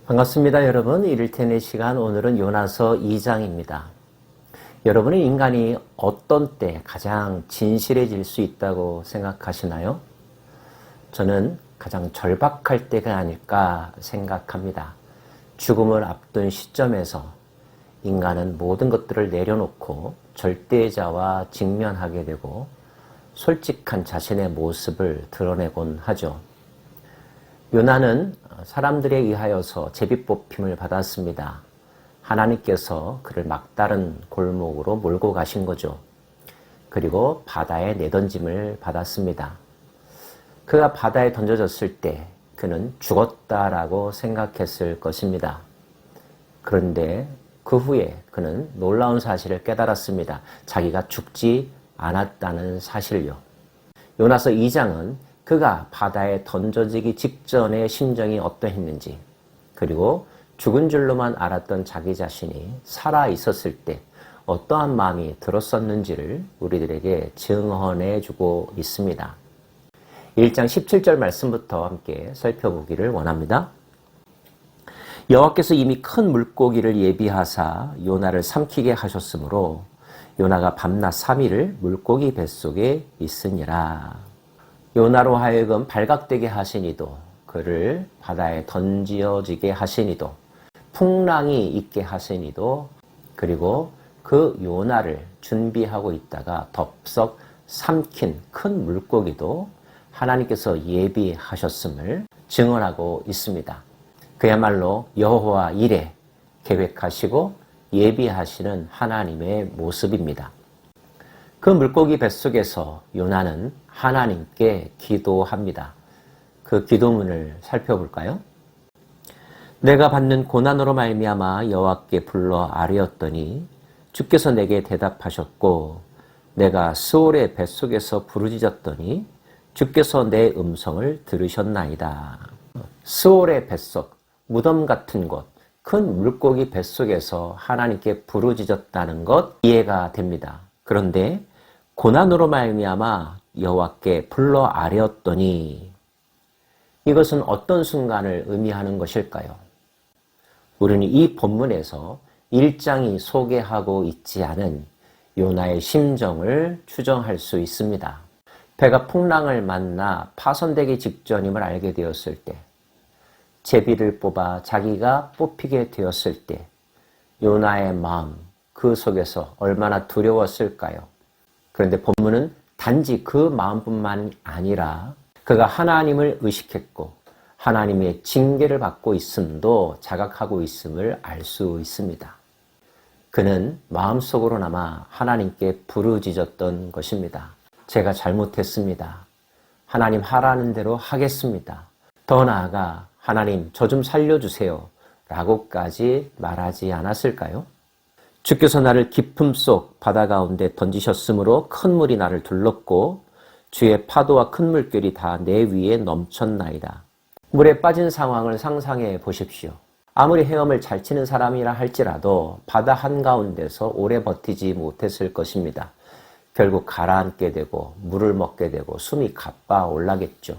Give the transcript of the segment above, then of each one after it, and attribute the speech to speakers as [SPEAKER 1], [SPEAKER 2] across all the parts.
[SPEAKER 1] 반갑습니다, 여러분. 이를테는 시간, 오늘은 요나서 2장입니다. 여러분은 인간이 어떤 때 가장 진실해질 수 있다고 생각하시나요? 저는 가장 절박할 때가 아닐까 생각합니다. 죽음을 앞둔 시점에서 인간은 모든 것들을 내려놓고 절대자와 직면하게 되고 솔직한 자신의 모습을 드러내곤 하죠. 요나는 사람들에 의하여서 제비뽑힘을 받았습니다. 하나님께서 그를 막다른 골목으로 몰고 가신 거죠. 그리고 바다에 내던짐을 받았습니다. 그가 바다에 던져졌을 때 그는 죽었다라고 생각했을 것입니다. 그런데 그 후에 그는 놀라운 사실을 깨달았습니다. 자기가 죽지 않았다는 사실요. 요나서 2장은 그가 바다에 던져지기 직전의 심정이 어떠했는지, 그리고 죽은 줄로만 알았던 자기 자신이 살아 있었을 때 어떠한 마음이 들었었는지를 우리들에게 증언해 주고 있습니다. 1장 17절 말씀부터 함께 살펴보기를 원합니다. 여호와께서 이미 큰 물고기를 예비하사 요나를 삼키게 하셨으므로 요나가 밤낮 3일을 물고기 뱃속에 있으니라. 요나로 하여금 발각되게 하시니도, 그를 바다에 던지어지게 하시니도, 풍랑이 있게 하시니도, 그리고 그 요나를 준비하고 있다가 덥석 삼킨 큰 물고기도 하나님께서 예비하셨음을 증언하고 있습니다. 그야말로 여호와 일에 계획하시고 예비하시는 하나님의 모습입니다. 그 물고기 뱃속에서 요나는 하나님께 기도합니다. 그 기도문을 살펴볼까요? 내가 받는 고난으로 말미암아 여호와께 불러 아뢰었더니 주께서 내게 대답하셨고, 내가 스올의 뱃속에서 부르짖었더니 주께서 내 음성을 들으셨나이다. 스올의 뱃속, 무덤 같은 곳, 큰 물고기 뱃속에서 하나님께 부르짖었다는 것 이해가 됩니다. 그런데 고난으로 말미암아 여호와께 불러 아뢰었더니, 이것은 어떤 순간을 의미하는 것일까요? 우리는 이 본문에서 1장이 소개하고 있지 않은 요나의 심정을 추정할 수 있습니다. 배가 풍랑을 만나 파손되기 직전임을 알게 되었을 때, 제비를 뽑아 자기가 뽑히게 되었을 때 요나의 마음, 그 속에서 얼마나 두려웠을까요? 그런데 본문은 단지 그 마음뿐만 아니라 그가 하나님을 의식했고 하나님의 징계를 받고 있음도 자각하고 있음을 알 수 있습니다. 그는 마음속으로나마 하나님께 부르짖었던 것입니다. 제가 잘못했습니다. 하나님 하라는 대로 하겠습니다. 더 나아가 하나님 저 좀 살려주세요 라고까지 말하지 않았을까요? 주께서 나를 깊음 속 바다 가운데 던지셨으므로 큰 물이 나를 둘렀고 주의 파도와 큰 물결이 다 내 위에 넘쳤나이다. 물에 빠진 상황을 상상해 보십시오. 아무리 헤엄을 잘 치는 사람이라 할지라도 바다 한가운데서 오래 버티지 못했을 것입니다. 결국 가라앉게 되고 물을 먹게 되고 숨이 가빠 올라겠죠.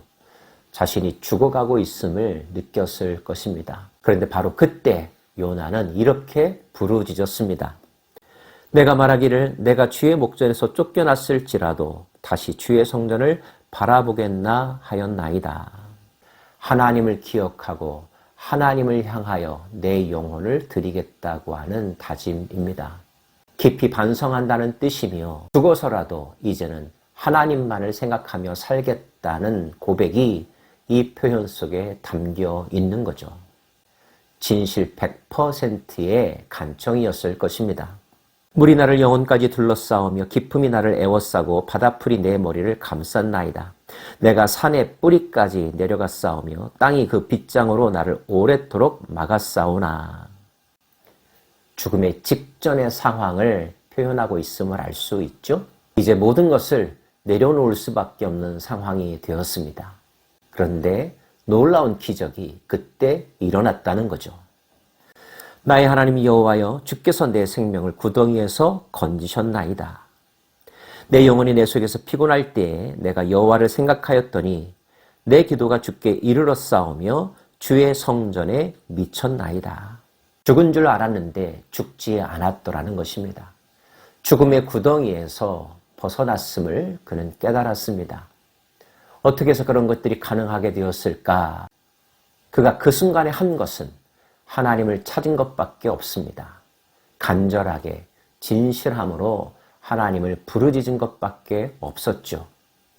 [SPEAKER 1] 자신이 죽어가고 있음을 느꼈을 것입니다. 그런데 바로 그때 요나는 이렇게 부르짖었습니다. 내가 말하기를 내가 주의 목전에서 쫓겨났을지라도 다시 주의 성전을 바라보겠나 하였나이다. 하나님을 기억하고 하나님을 향하여 내 영혼을 드리겠다고 하는 다짐입니다. 깊이 반성한다는 뜻이며 죽어서라도 이제는 하나님만을 생각하며 살겠다는 고백이 이 표현 속에 담겨 있는 거죠. 진실 100%의 간청이었을 것입니다. 물이 나를 영혼까지 둘러싸우며 깊음이 나를 에워싸고 바다풀이 내 머리를 감쌌나이다. 내가 산의 뿌리까지 내려갔사오며 땅이 그 빗장으로 나를 오랫도록 막았사오나. 죽음의 직전의 상황을 표현하고 있음을 알 수 있죠. 이제 모든 것을 내려놓을 수밖에 없는 상황이 되었습니다. 그런데 놀라운 기적이 그때 일어났다는 거죠. 나의 하나님 여호와여, 주께서 내 생명을 구덩이에서 건지셨나이다. 내 영혼이 내 속에서 피곤할 때에 내가 여호와를 생각하였더니 내 기도가 주께 이르렀사오며 주의 성전에 미쳤나이다. 죽은 줄 알았는데 죽지 않았더라는 것입니다. 죽음의 구덩이에서 벗어났음을 그는 깨달았습니다. 어떻게 해서 그런 것들이 가능하게 되었을까? 그가 그 순간에 한 것은 하나님을 찾은 것밖에 없습니다. 간절하게 진실함으로 하나님을 부르짖은 것밖에 없었죠.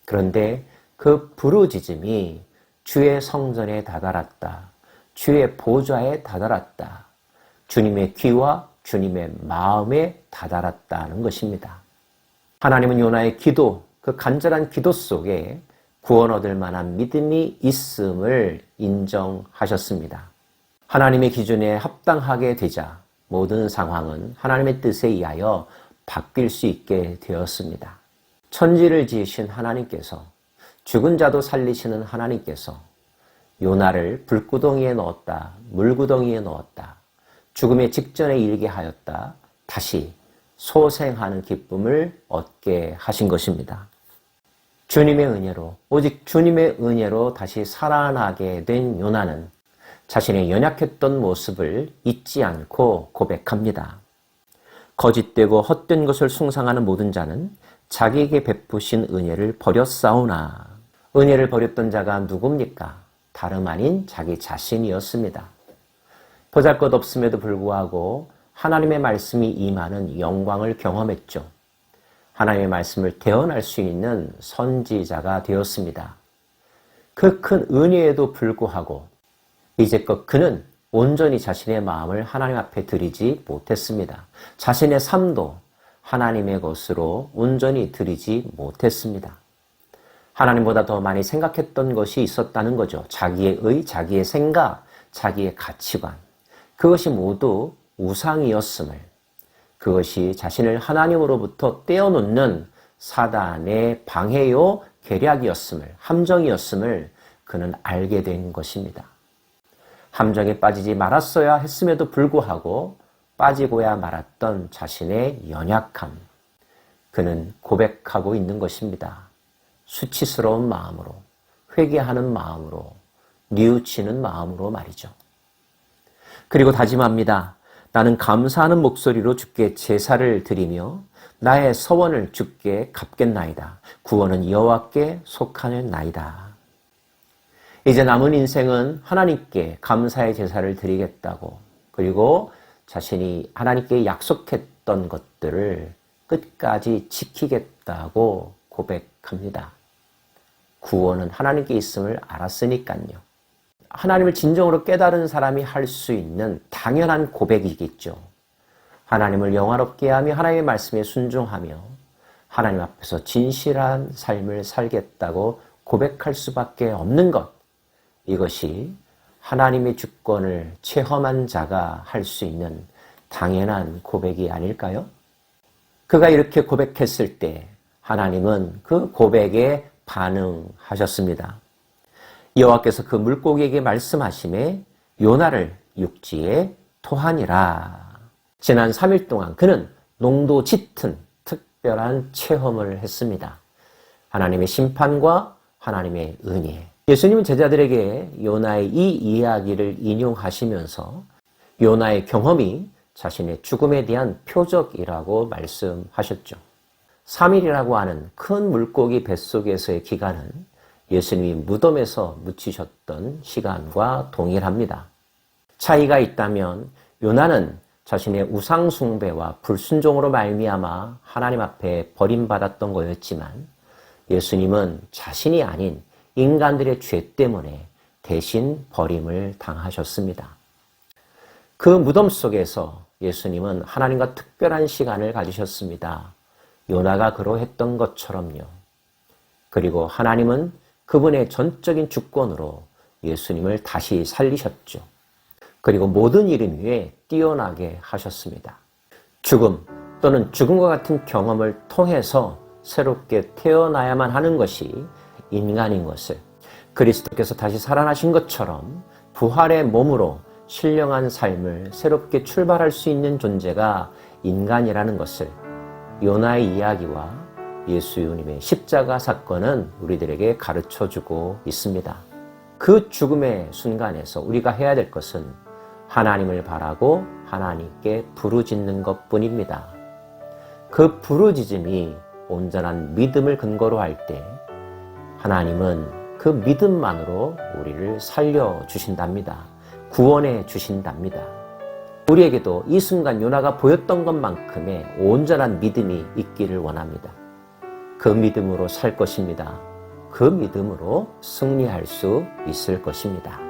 [SPEAKER 1] 그런데 그 부르짖음이 주의 성전에 다다랐다. 주의 보좌에 다다랐다. 주님의 귀와 주님의 마음에 다다랐다는 것입니다. 하나님은 요나의 기도, 그 간절한 기도 속에 구원 얻을 만한 믿음이 있음을 인정하셨습니다. 하나님의 기준에 합당하게 되자 모든 상황은 하나님의 뜻에 의하여 바뀔 수 있게 되었습니다. 천지를 지으신 하나님께서, 죽은 자도 살리시는 하나님께서 요나를 불구덩이에 넣었다, 물구덩이에 넣었다, 죽음의 직전에 이르게 하였다, 다시 소생하는 기쁨을 얻게 하신 것입니다. 주님의 은혜로, 오직 주님의 은혜로 다시 살아나게 된 요나는 자신의 연약했던 모습을 잊지 않고 고백합니다. 거짓되고 헛된 것을 숭상하는 모든 자는 자기에게 베푸신 은혜를 버렸사오나. 은혜를 버렸던 자가 누굽니까? 다름 아닌 자기 자신이었습니다. 보잘것없음에도 불구하고 하나님의 말씀이 임하는 영광을 경험했죠. 하나님의 말씀을 대언할 수 있는 선지자가 되었습니다. 그 큰 은혜에도 불구하고 이제껏 그는 온전히 자신의 마음을 하나님 앞에 드리지 못했습니다. 자신의 삶도 하나님의 것으로 온전히 드리지 못했습니다. 하나님보다 더 많이 생각했던 것이 있었다는 거죠. 자기의 의, 자기의 생각, 자기의 가치관. 그것이 모두 우상이었음을, 그것이 자신을 하나님으로부터 떼어놓는 사단의 방해요, 계략이었음을, 함정이었음을 그는 알게 된 것입니다. 함정에 빠지지 말았어야 했음에도 불구하고 빠지고야 말았던 자신의 연약함, 그는 고백하고 있는 것입니다. 수치스러운 마음으로, 회개하는 마음으로, 뉘우치는 마음으로 말이죠. 그리고 다짐합니다. 나는 감사하는 목소리로 주께 제사를 드리며 나의 서원을 주께 갚겠나이다. 구원은 여호와께 속하느나이다. 이제 남은 인생은 하나님께 감사의 제사를 드리겠다고, 그리고 자신이 하나님께 약속했던 것들을 끝까지 지키겠다고 고백합니다. 구원은 하나님께 있음을 알았으니까요. 하나님을 진정으로 깨달은 사람이 할 수 있는 당연한 고백이겠죠. 하나님을 영화롭게 하며 하나님의 말씀에 순종하며 하나님 앞에서 진실한 삶을 살겠다고 고백할 수밖에 없는 것, 이것이 하나님의 주권을 체험한 자가 할 수 있는 당연한 고백이 아닐까요? 그가 이렇게 고백했을 때 하나님은 그 고백에 반응하셨습니다. 여호와께서 그 물고기에게 말씀하시매 요나를 육지에 토하니라. 지난 3일 동안 그는 농도 짙은 특별한 체험을 했습니다. 하나님의 심판과 하나님의 은혜. 예수님은 제자들에게 요나의 이 이야기를 인용하시면서 요나의 경험이 자신의 죽음에 대한 표적이라고 말씀하셨죠. 3일이라고 하는 큰 물고기 뱃속에서의 기간은 예수님이 무덤에서 묻히셨던 시간과 동일합니다. 차이가 있다면 요나는 자신의 우상 숭배와 불순종으로 말미암아 하나님 앞에 버림받았던 거였지만 예수님은 자신이 아닌 인간들의 죄 때문에 대신 버림을 당하셨습니다. 그 무덤 속에서 예수님은 하나님과 특별한 시간을 가지셨습니다. 요나가 그러했던 것처럼요. 그리고 하나님은 그분의 전적인 주권으로 예수님을 다시 살리셨죠. 그리고 모든 이름 위에 뛰어나게 하셨습니다. 죽음 또는 죽음과 같은 경험을 통해서 새롭게 태어나야만 하는 것이 인간인 것을, 그리스도께서 다시 살아나신 것처럼 부활의 몸으로 신령한 삶을 새롭게 출발할 수 있는 존재가 인간이라는 것을 요나의 이야기와 예수님의 십자가 사건은 우리들에게 가르쳐주고 있습니다. 그 죽음의 순간에서 우리가 해야 될 것은 하나님을 바라고 하나님께 부르짖는 것뿐입니다. 그 부르짖음이 온전한 믿음을 근거로 할 때 하나님은 그 믿음만으로 우리를 살려주신답니다. 구원해 주신답니다. 우리에게도 이 순간 요나가 보였던 것만큼의 온전한 믿음이 있기를 원합니다. 그 믿음으로 살 것입니다. 그 믿음으로 승리할 수 있을 것입니다.